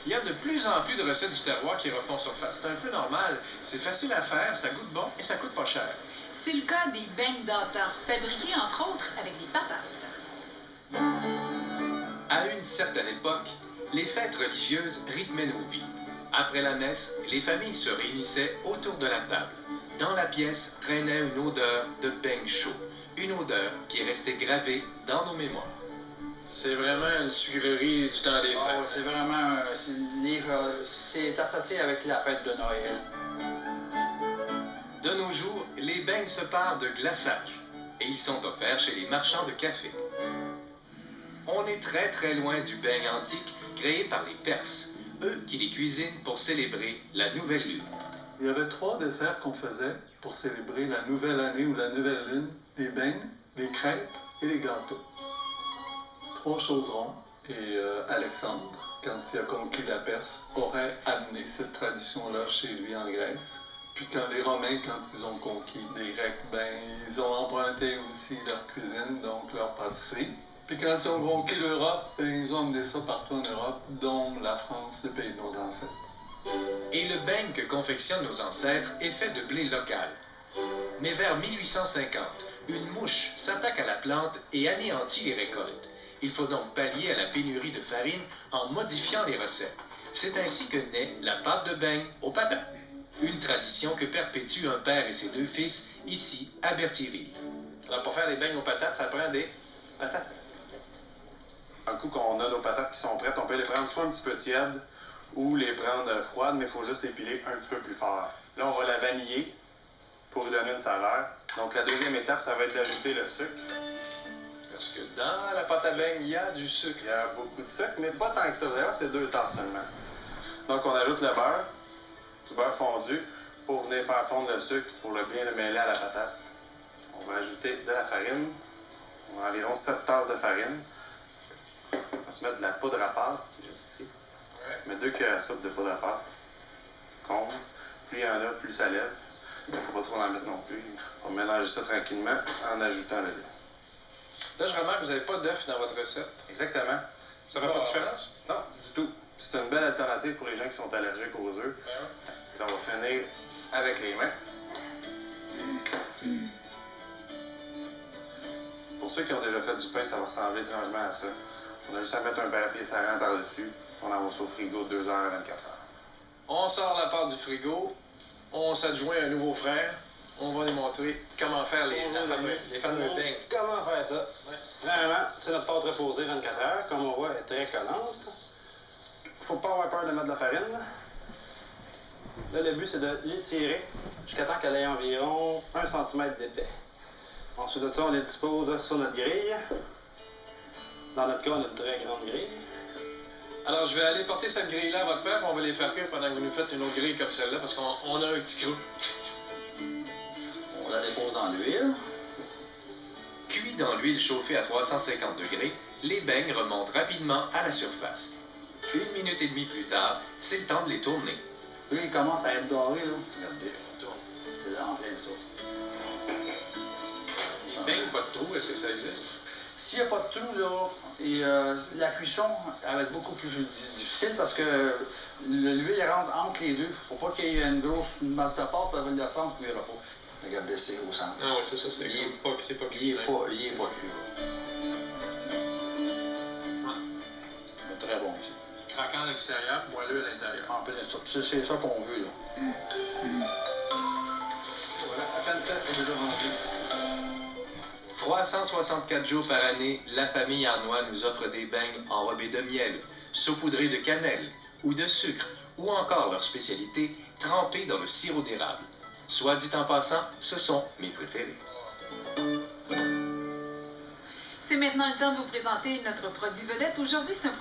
Il y a de plus en plus de recettes du terroir qui refont surface. C'est un peu normal. C'est facile à faire, ça goûte bon et ça coûte pas cher. C'est le cas des beignes d'antan, fabriqués entre autres avec des patates. À une certaine époque, les fêtes religieuses rythmaient nos vies. Après la messe, les familles se réunissaient autour de la table. Dans la pièce traînait une odeur de beignes chauds. Une odeur qui est restée gravée dans nos mémoires. C'est vraiment une sucrerie du temps des fêtes. Oh, c'est vraiment c'est associé avec la fête de Noël. De nos jours, les beignes se parent de glaçage et ils sont offerts chez les marchands de café. On est très loin du beigne antique créé par les Perses, eux qui les cuisinent pour célébrer la nouvelle lune. Il y avait 3 desserts qu'on faisait pour célébrer la nouvelle année ou la nouvelle lune. Les beignes, les crêpes et les gâteaux. 3 choses rondes. Et Alexandre, quand il a conquis la Perse, aurait amené cette tradition-là chez lui en Grèce. Puis quand les Romains, quand ils ont conquis les Grecs, ils ont emprunté aussi leur cuisine, donc leur pâtisserie. Puis quand ils ont conquis l'Europe, ils ont amené ça partout en Europe, dont la France, le pays de nos ancêtres. Et le beigne que confectionnent nos ancêtres est fait de blé local. Mais vers 1850, une mouche s'attaque à la plante et anéantit les récoltes. Il faut donc pallier à la pénurie de farine en modifiant les recettes. C'est ainsi que naît la pâte de beigne aux patates. Une tradition que perpétuent un père et ses 2 fils, ici, à Berthierville. Alors, pour faire les beignes aux patates, ça prend des patates. Un coup qu'on a nos patates qui sont prêtes, on peut les prendre soit un petit peu tièdes ou les prendre froides, mais il faut juste les piler un petit peu plus fort. Là, on va la vaniller pour lui donner une saveur. Donc, la deuxième étape, ça va être d'ajouter le sucre. Parce que dans la pâte à beignes, il y a du sucre. Il y a beaucoup de sucre, mais pas tant que ça. D'ailleurs, c'est 2 tasses seulement. Donc, on ajoute le beurre, du beurre fondu, pour venir faire fondre le sucre, pour bien le mêler à la patate. On va ajouter de la farine, environ 7 tasses de farine. On va se mettre de la poudre à pâte, qui est juste ici. Ouais. Mettre 2 cuillères à soupe de poudre à pâte. Comble. Plus il y en a, plus ça lève. Il ne faut pas trop en mettre non plus. On va mélanger ça tranquillement en ajoutant le lait. Là, je remarque que vous n'avez pas d'œuf dans votre recette. Exactement. Ça ne fait pas de différence? Non, du tout. C'est une belle alternative pour les gens qui sont allergiques aux œufs. Puis on va finir avec les mains. Pour ceux qui ont déjà fait du pain, ça va ressembler étrangement à ça. On a juste à mettre un papier saran par-dessus. On envoie ça au frigo 2 heures à 24 heures. On sort la pâte du frigo. On s'adjoint un nouveau frère. On va lui montrer comment faire les fameux beignes. Comment faire ça? Ouais. Vraiment, c'est notre pâte reposée 24 heures. Comme on voit, elle est très collante. Faut pas avoir peur de mettre de la farine. Là, le but, c'est de l'étirer jusqu'à temps qu'elle ait environ 1 cm d'épais. Ensuite de ça, on les dispose sur notre grille. Dans notre cas, on a une très grande grille. Alors, je vais aller porter cette grille-là à votre père, on va les faire cuire pendant que vous nous faites une autre grille comme celle-là, parce qu'on a un petit creux. On la dépose dans l'huile. Cuits dans l'huile chauffée à 350 degrés, les beignes remontent rapidement à la surface. 1 minute et demie plus tard, c'est le temps de les tourner. Là, il commence à être doré, là. Regardez, on tourne. C'est là en plein ça. Les beignes, pas de trou, est-ce que ça existe? S'il n'y a pas de trou, là, et, la cuisson elle va être beaucoup plus difficile parce que l'huile rentre entre les deux. Il ne faut pas qu'il y ait une grosse masse de pâte, elle va le centre, il ne cuira pas. Regardez, c'est au centre. Ah oui, c'est ça, c'est pas cuit. Il n'est pas cuit. Très bon aussi. Craquant à l'extérieur, moelleux à l'intérieur. En plein ça. C'est ça qu'on veut, là. Voilà, à peine temps, c'est déjà rendu. 364 jours par année, la famille Arnois nous offre des beignes enrobés de miel, saupoudrés de cannelle ou de sucre, ou encore leur spécialité, trempés dans le sirop d'érable. Soit dit en passant, ce sont mes préférés. C'est maintenant le temps de vous présenter notre produit vedette. Aujourd'hui, c'est un